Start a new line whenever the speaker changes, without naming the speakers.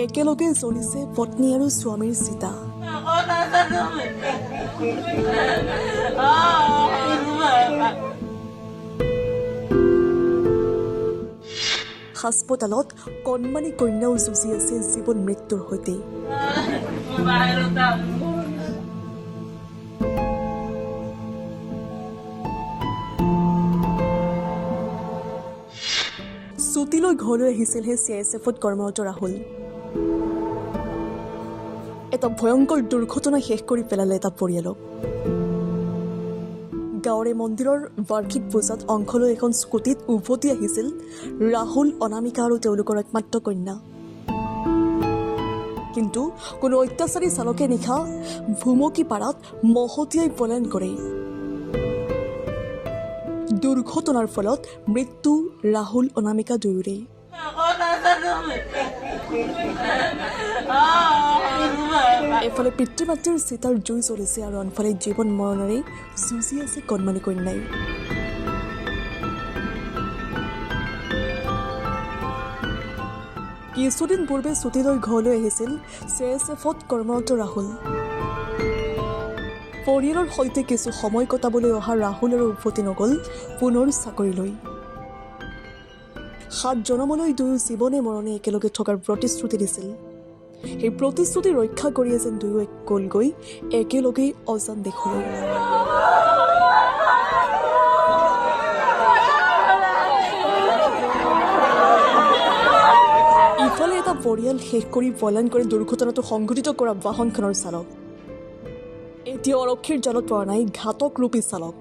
একেলগে চলিছে পত্নী আৰু স্বামীৰ চিতা। হাস্পতালত কণমানি কন্যাও যুঁজি আছে জীৱন মৃত্যুৰ সৈতে। ছুটীলৈ ঘৰলৈ আহিছিলহে CISFত কৰ্মৰত ৰাহুল। এটা ভয়ংকৰ দুৰ্ঘটনা শেষ কৰি পেলালে এটা পৰিয়ালক। গাঁৱৰে মন্দিৰৰ বাৰ্ষিক পূজাত অংশ লৈ এখন স্কুটিত উভতি আহিছিল ৰাহুল, অনামিকা আৰু তেওঁলোকৰ একমাত্ৰ কন্যা। কিন্তু কোনো অত্যাচাৰী চালকে নিশা ভুমুকিপাৰাত মহতিয়াই পলায়ন কৰে। দুৰ্ঘটনাৰ ফলত মৃত্যু ৰাহুল, অনামিকা দুয়োৰে। এফালে পিতৃ মাতৃৰ চিতাৰ জুই জ্বলিছে আৰু আনফালে জীৱন মৰণেৰে যুঁজি আছে কণমানি কন্যাই। কিছুদিন পূৰ্বে ছুটীলৈ ঘৰলৈ আহিছিল CISFত কৰ্মৰত ৰাহুল। পৰিয়ালৰ সৈতে কিছু সময় কটাবলৈ অহা ৰাহুলৰ উভতি নগ'ল পুনৰ চাকৰিলৈ। 7 জনমলৈ দুয়ো জীৱনে মৰণে একেলগে থকাৰ প্ৰতিশ্ৰুতি দিছিল। সেই প্ৰতিশ্ৰুতি ৰক্ষা কৰিয়ে যেন দুয়ো গ'লগৈ একেলগেই অজান দেশলৈ। ইফালে এটা পৰিয়াল শেষ কৰি পলায়ন কৰি দুৰ্ঘটনাটো সংঘটিত কৰা বাহনখনৰ চালক। এতিয়া আৰক্ষীৰ জালত পৰা নাই ঘাতক ৰূপী চালক।